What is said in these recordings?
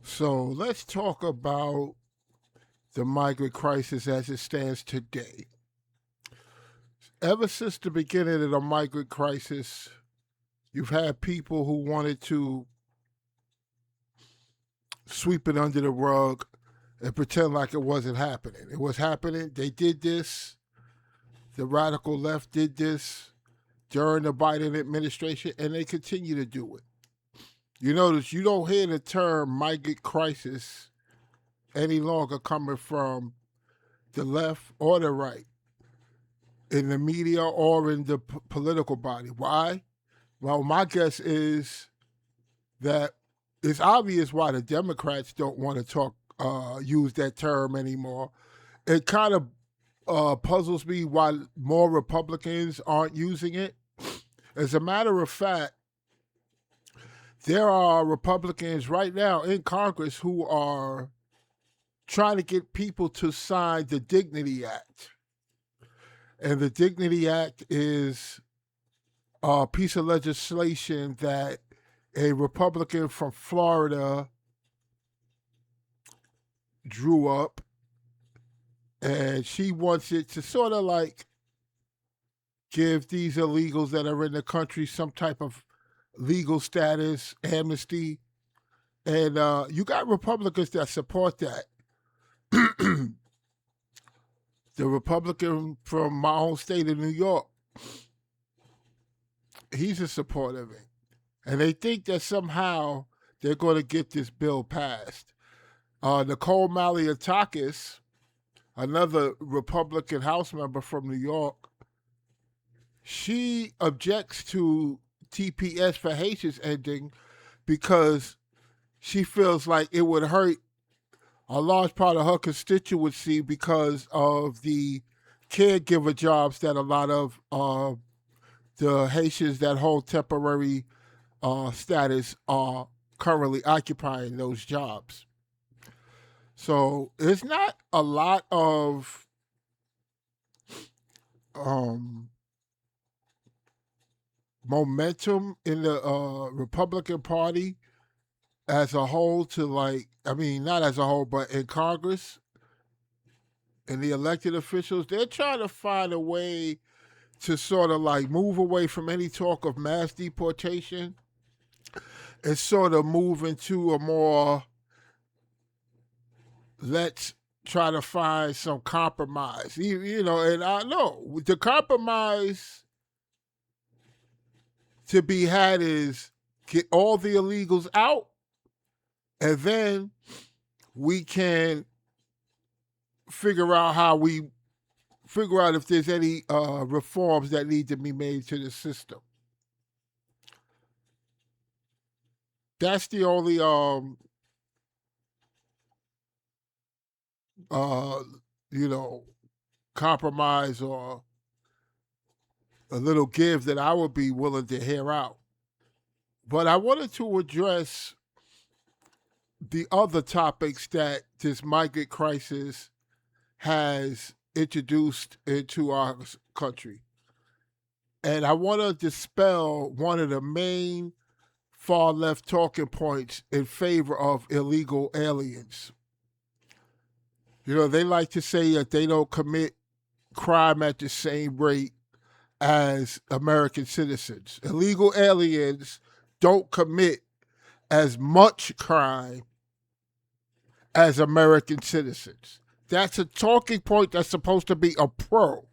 So let's talk about the migrant crisis as it stands today. Ever since the beginning of the migrant crisis, you've had people who wanted to sweep it under the rug and pretend like it wasn't happening. It was happening. They did this. The radical left did this during the Biden administration, and they continue to do it. You notice you don't hear the term migrant crisis any longer coming from the left or the right in the media or in the political body. Why? Well, my guess is that it's obvious why the Democrats don't want to use that term anymore. It kind of puzzles me why more Republicans aren't using it. As a matter of fact, there are Republicans right now in Congress who are trying to get people to sign the Dignity Act. And the Dignity Act is a piece of legislation that a Republican from Florida drew up, and she wants it to sort of like give these illegals that are in the country some type of legal status, amnesty. And you got Republicans that support that. The Republican from my own state of New York, he's a supporter of it. And they think that somehow they're going to get this bill passed. Nicole Malliotakis, another Republican House member from New York, she objects to TPS for Haitians ending because she feels like it would hurt a large part of her constituency because of the caregiver jobs that a lot of the Haitians that hold temporary status are currently occupying those jobs. So it's not a lot of momentum in the Republican Party as a whole to not as a whole, but in Congress and the elected officials. They're trying to find a way to sort of like move away from any talk of mass deportation and sort of move into a more, let's try to find some compromise. And I know the compromise to be had is get all the illegals out, and then we can figure out if there's any reforms that need to be made to the system. That's the only uh, compromise or a little give that I would be willing to hear out. But I wanted to address the other topics that this migrant crisis has introduced into our country. And I want to dispel one of the main far left talking points in favor of illegal aliens. They like to say that they don't commit crime at the same rate as American citizens. Illegal aliens don't commit as much crime as American citizens. That's a talking point that's supposed to be a pro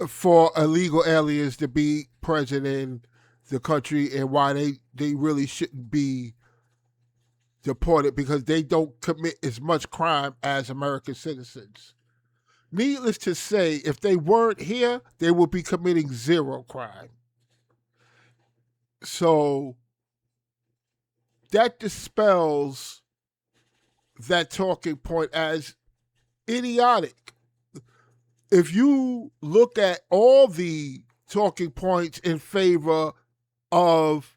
for illegal aliens to be present in the country, and why they really shouldn't be deported because they don't commit as much crime as American citizens. Needless to say, if they weren't here, they would be committing zero crime. So that dispels that talking point as idiotic. If you look at all the talking points in favor of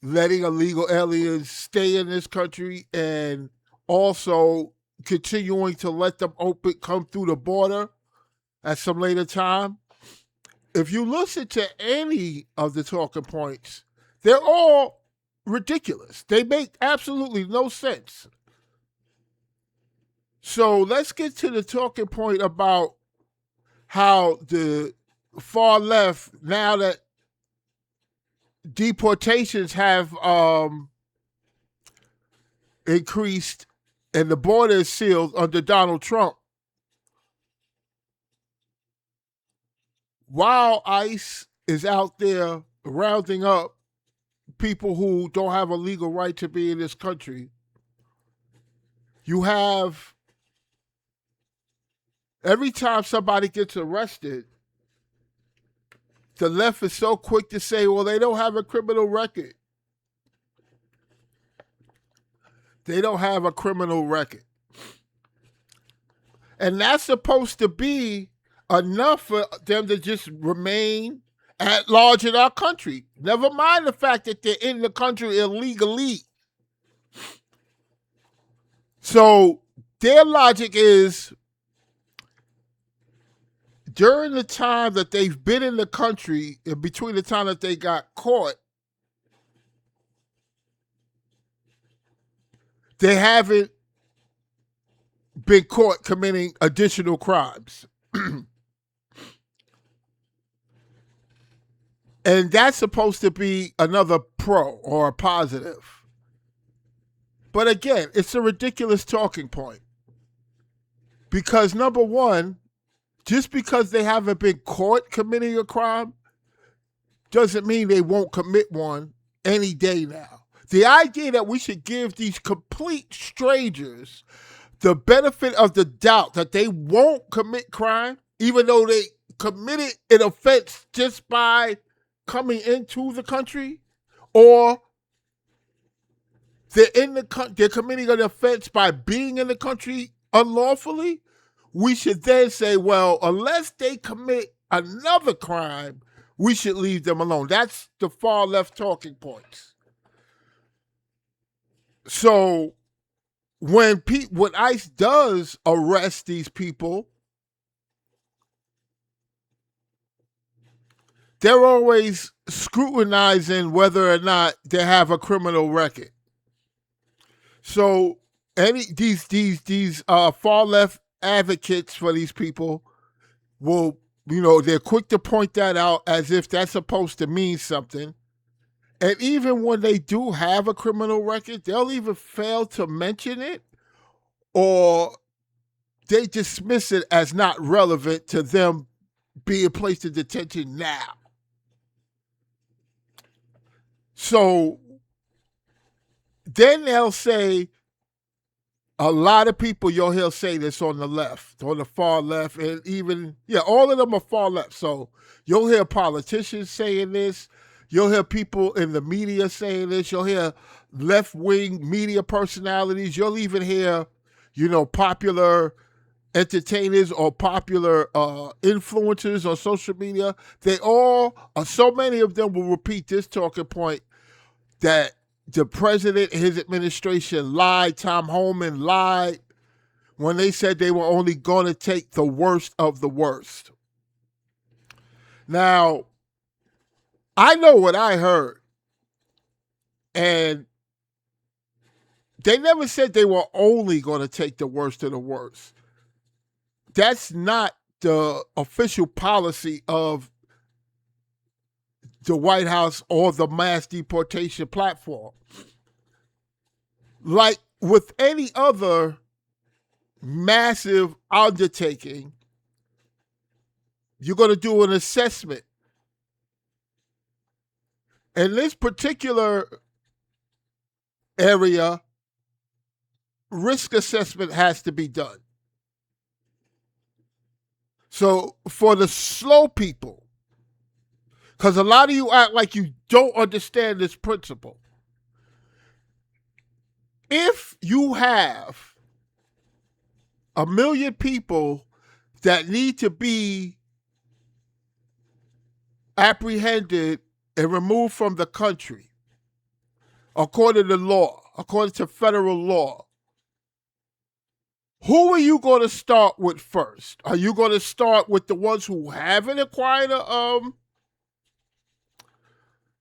letting illegal aliens stay in this country and also continuing to let them come through the border at some later time, if you listen to any of the talking points, they're all ridiculous. They make absolutely no sense. So let's get to the talking point about how the far left, now that deportations have increased and the border is sealed under Donald Trump, while ICE is out there rounding up people who don't have a legal right to be in this country, you have, every time somebody gets arrested, the left is so quick to say, well, they don't have a criminal record. They don't have a criminal record. And that's supposed to be enough for them to just remain at large in our country. Never mind the fact that they're in the country illegally. So their logic is, during the time that they've been in the country, in between the time that they got caught, they haven't been caught committing additional crimes. And that's supposed to be another pro or a positive. But again, it's a ridiculous talking point. Because number one, just because they haven't been caught committing a crime doesn't mean they won't commit one any day now. The idea that we should give these complete strangers the benefit of the doubt that they won't commit crime, even though they committed an offense just by coming into the country, or they're committing an offense by being in the country unlawfully, we should then say, well, unless they commit another crime, we should leave them alone. That's the far left talking points. So when ICE does arrest these people, they're always scrutinizing whether or not they have a criminal record. So these far left advocates for these people will, they're quick to point that out as if that's supposed to mean something. And even when they do have a criminal record, they'll either fail to mention it or they dismiss it as not relevant to them being placed in detention now. So then they'll say, a lot of people you'll hear say this on the left, on the far left, and even, all of them are far left. So you'll hear politicians saying this. You'll hear people in the media saying this. You'll hear left-wing media personalities. You'll even hear, popular entertainers or popular influencers on social media. They all, so many of them will repeat this talking point that the president and his administration lied. Tom Homan lied when they said they were only going to take the worst of the worst. Now, I know what I heard, and they never said they were only going to take the worst of the worst. That's not the official policy of the White House or the mass deportation platform. Like with any other massive undertaking, you're going to do an assessment. In this particular area, risk assessment has to be done. So for the slow people, because a lot of you act like you don't understand this principle. If you have 1 million people that need to be apprehended and removed from the country, according to law, according to federal law, Who are you going to start with first? Are you going to start with the ones who haven't acquired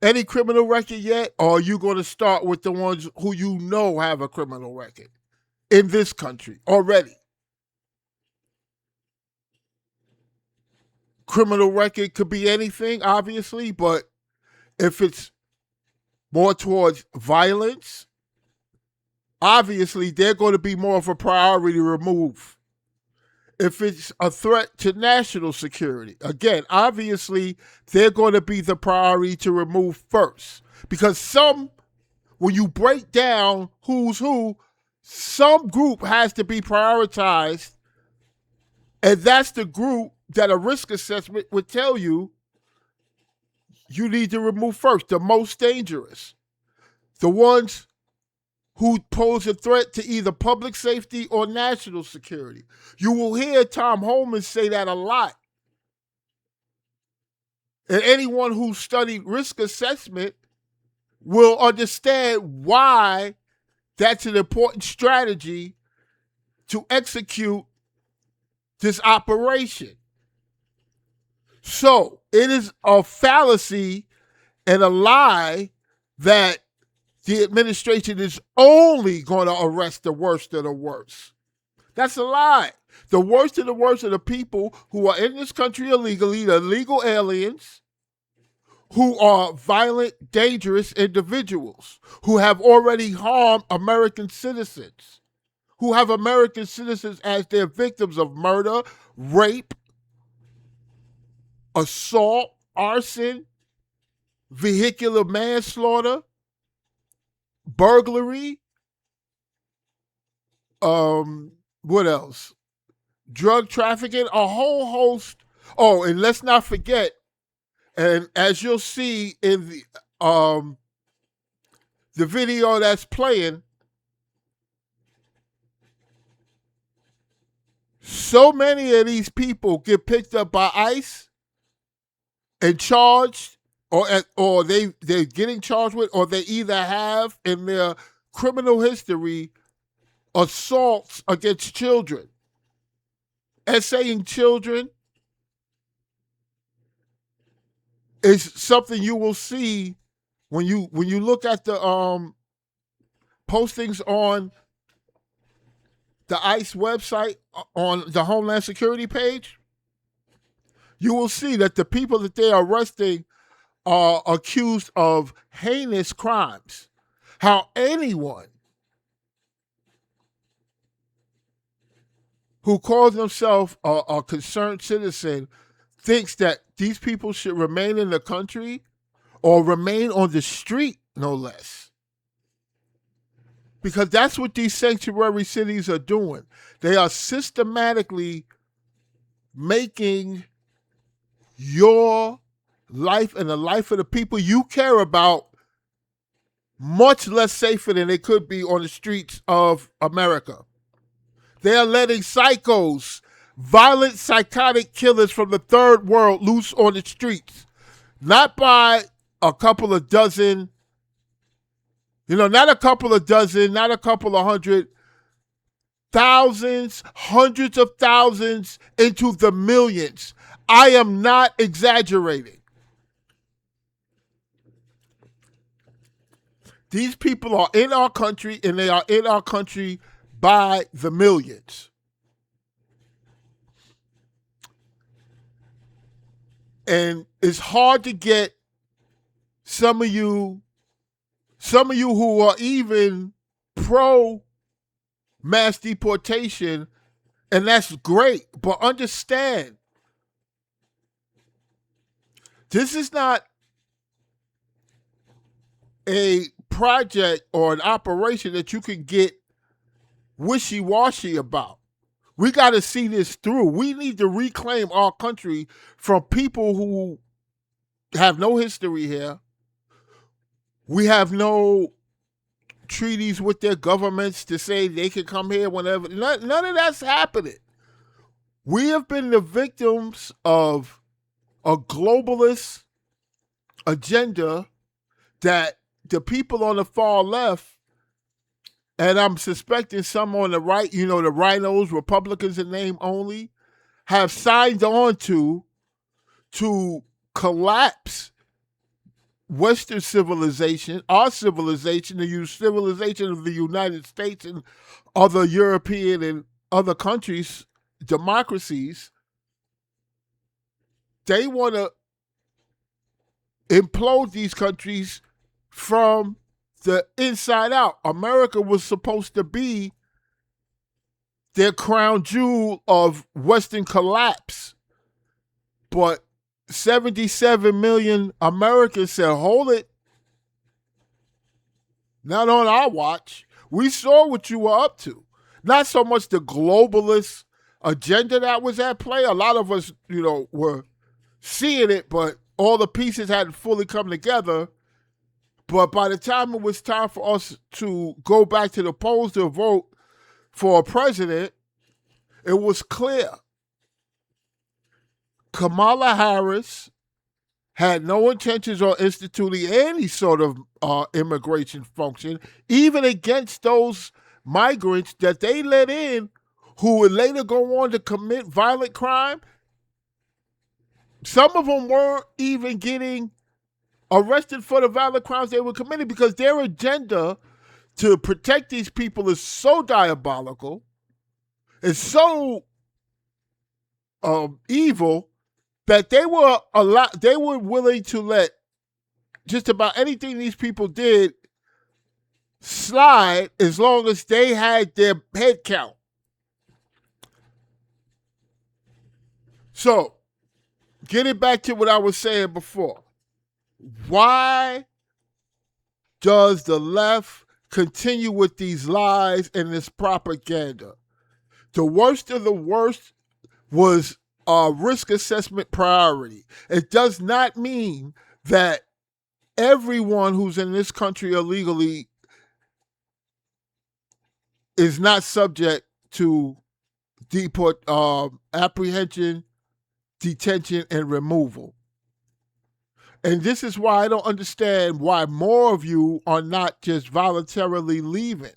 any criminal record yet, or are you going to start with the ones who you know have a criminal record in this country already? Criminal record could be anything, obviously, but if it's more towards violence, obviously they're going to be more of a priority to remove. If it's a threat to national security, again, obviously they're going to be the priority to remove first. Because when you break down who's who, some group has to be prioritized, and that's the group that a risk assessment would tell you need to remove first, the most dangerous. The ones who pose a threat to either public safety or national security. You will hear Tom Homan say that a lot. And anyone who studied risk assessment will understand why that's an important strategy to execute this operation. So it is a fallacy and a lie that the administration is only going to arrest the worst of the worst. That's a lie. The worst of the worst are the people who are in this country illegally, the illegal aliens, who are violent, dangerous individuals, who have already harmed American citizens, who have American citizens as their victims of murder, rape, assault, arson, vehicular manslaughter, burglary, what else? Drug trafficking, a whole host. Oh, and let's not forget, and as you'll see in the video that's playing, so many of these people get picked up by ICE and charged, or they're getting charged with, or they either have in their criminal history assaults against children, essaying children is something you will see when you look at the postings on the ICE website on the Homeland Security page. You will see that the people that they are arresting are accused of heinous crimes. How anyone who calls themselves a concerned citizen thinks that these people should remain in the country or remain on the street, no less. Because that's what these sanctuary cities are doing. They are systematically making your life and the life of the people you care about much less safer than it could be on the streets of America. They are letting psychos, violent, psychotic killers from the third world loose on the streets. Not by a couple of dozen, not a couple of dozen, not a couple of hundred, thousands, hundreds of thousands, into the millions. I am not exaggerating. These people are in our country, and they are in our country by the millions. And it's hard to get some of you who are even pro mass deportation, and that's great, but understand, this is not a project or an operation that you can get wishy-washy about. We got to see this through. We need to reclaim our country from people who have no history here. We have no treaties with their governments to say they can come here whenever. None of that's happening. We have been the victims of a globalist agenda that the people on the far left and I'm suspecting some on the right, the rhinos, Republicans in name only, have signed on to collapse Western civilization, our civilization, the civilization of the United States and other European and other countries, democracies. They want to implode these countries from the inside out. America was supposed to be their crown jewel of Western collapse. But 77 million Americans said, hold it. Not on our watch. We saw what you were up to. Not so much the globalist agenda that was at play. A lot of us, were seeing it, but all the pieces hadn't fully come together. But by the time it was time for us to go back to the polls to vote for a president, it was clear. Kamala Harris had no intentions of instituting any sort of immigration function, even against those migrants that they let in who would later go on to commit violent crime. Some of them weren't even getting arrested for the violent crimes they were committing because their agenda to protect these people is so diabolical, it's so evil, that they were willing to let just about anything these people did slide as long as they had their head count. So, getting back to what I was saying before, why does the left continue with these lies and this propaganda? The worst of the worst was a risk assessment priority. It does not mean that everyone who's in this country illegally is not subject to apprehension, detention, and removal. And this is why I don't understand why more of you are not just voluntarily leaving.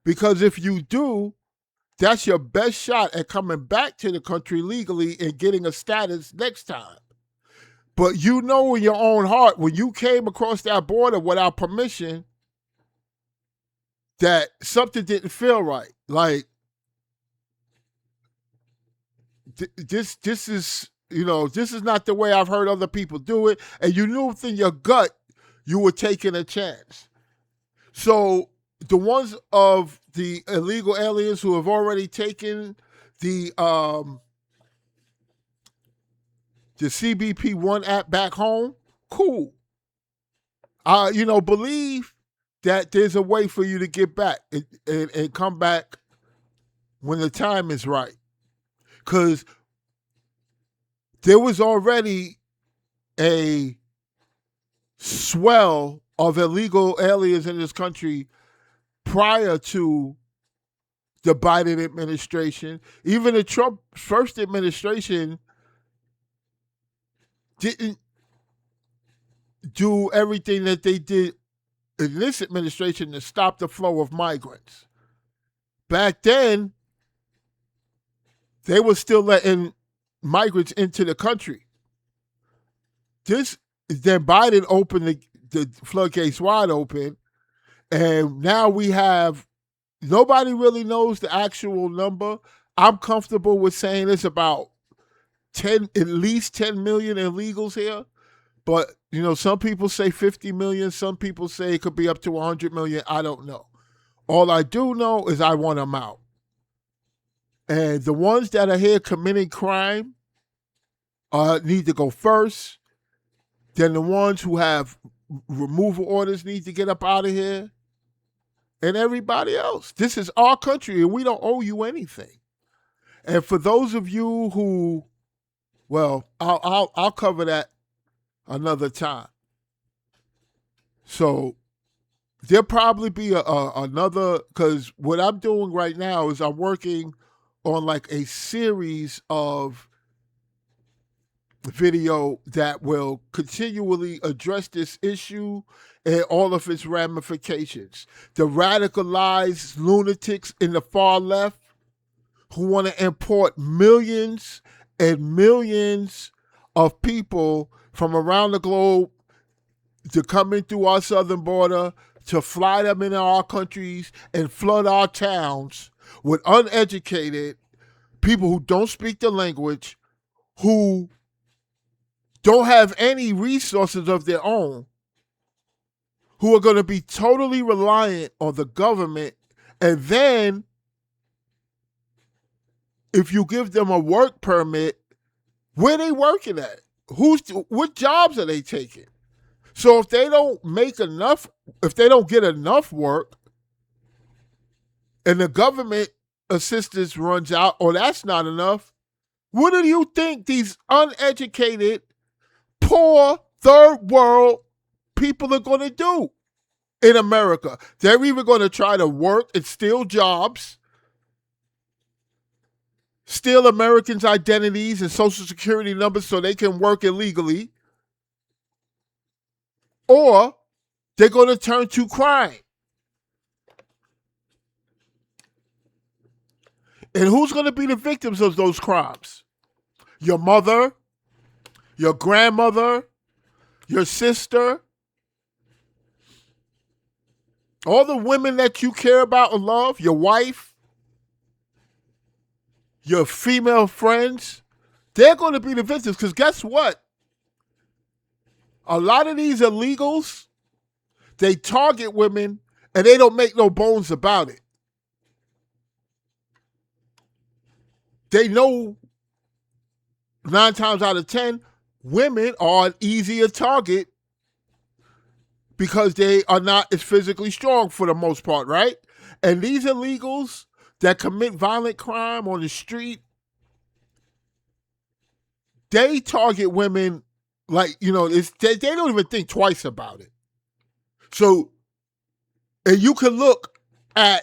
Because if you do, that's your best shot at coming back to the country legally and getting a status next time. But you know in your own heart, when you came across that border without permission, that something didn't feel right. Like, this is, this is not the way I've heard other people do it. And you knew within your gut you were taking a chance. So the ones of the illegal aliens who have already taken the CBP-1 app back home, cool. Believe that there's a way for you to get back and come back when the time is right. Because there was already a swell of illegal aliens in this country prior to the Biden administration. Even the Trump first administration didn't do everything that they did in this administration to stop the flow of migrants. Back then, they were still letting migrants into the country. Then Biden opened the floodgates wide open, and now we have, nobody really knows the actual number. I'm comfortable with saying it's about at least 10 million illegals here. But, some people say 50 million. Some people say it could be up to 100 million. I don't know. All I do know is I want them out. And the ones that are here committing crime need to go first. Then the ones who have removal orders need to get up out of here. And everybody else. This is our country, and we don't owe you anything. And for those of you who, well, I'll cover that another time. So there'll probably be another, because what I'm doing right now is I'm working on like a series of video that will continually address this issue and all of its ramifications. The radicalized lunatics in the far left who want to import millions and millions of people from around the globe to come in through our southern border, to fly them into our countries and flood our towns with uneducated people who don't speak the language, who don't have any resources of their own, who are going to be totally reliant on the government. And then, if you give them a work permit, where they working at? What jobs are they taking? So if they don't make enough, if they don't get enough work, and the government assistance runs out, or that's not enough, what do you think these uneducated, poor, third world people are going to do in America? They're either going to try to work and steal jobs, steal Americans' identities and social security numbers so they can work illegally, or they're going to turn to crime. And who's going to be the victims of those crimes? Your mother, your grandmother, your sister, all the women that you care about and love, your wife, your female friends. They're going to be the victims, because guess what? A lot of these illegals, they target women and they don't make no bones about it. They know 9 times out of 10, women are an easier target because they are not as physically strong for the most part, right? And these illegals that commit violent crime on the street, they target women like, they don't even think twice about it. So, and you can look at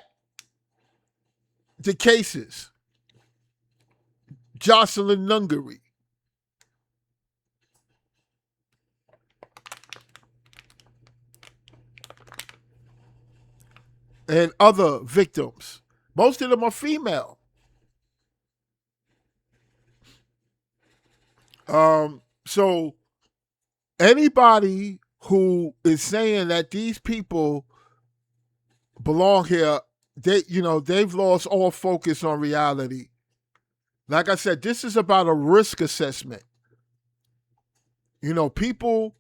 the cases. Jocelyn Nungery, and other victims. Most of them are female. So anybody who is saying that these people belong here, they've lost all focus on reality. Like I said, this is about a risk assessment. People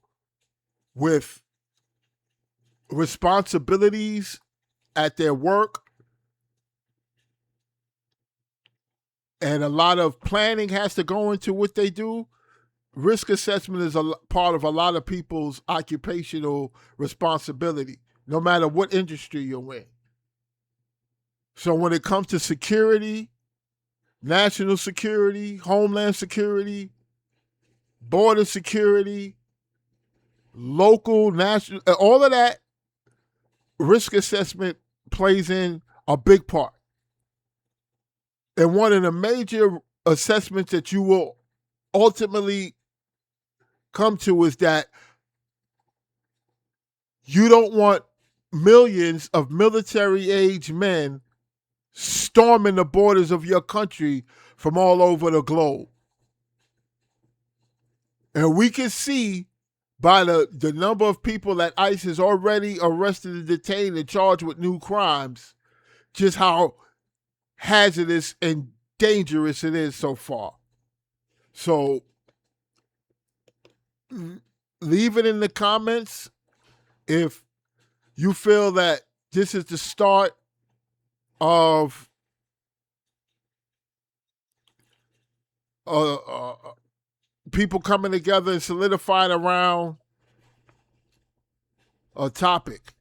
with responsibilities at their work, and a lot of planning has to go into what they do. Risk assessment is a part of a lot of people's occupational responsibility, no matter what industry you're in. So when it comes to security, national security, homeland security, border security, local, national, all of that, risk assessment plays in a big part. And one of the major assessments that you will ultimately come to is that you don't want millions of military-age men storming the borders of your country from all over the globe. And we can see by the number of people that ICE has already arrested and detained and charged with new crimes, just how hazardous and dangerous it is so far. So leave it in the comments if you feel that this is the start of people coming together and solidifying around a topic.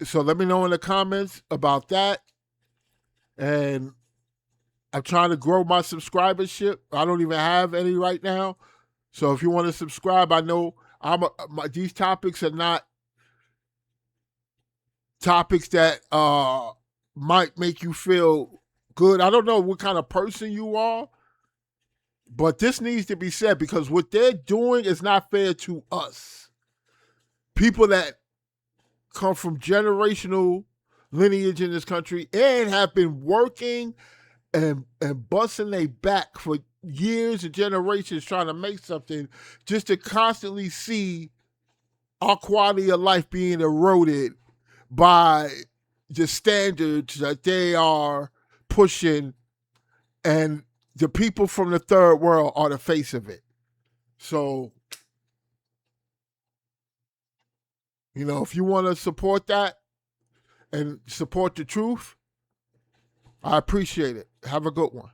So let me know in the comments about that. And I'm trying to grow my subscribership. I don't even have any right now. So if you want to subscribe, I know these topics are not topics that might make you feel good. I don't know what kind of person you are, But this needs to be said because what they're doing is not fair to us. People that come from generational lineage in this country and have been working and busting their back for years and generations trying to make something, just to constantly see our quality of life being eroded by the standards that they are pushing, and the people from the third world are the face of it. So, if you want to support that and support the truth, I appreciate it. Have a good one.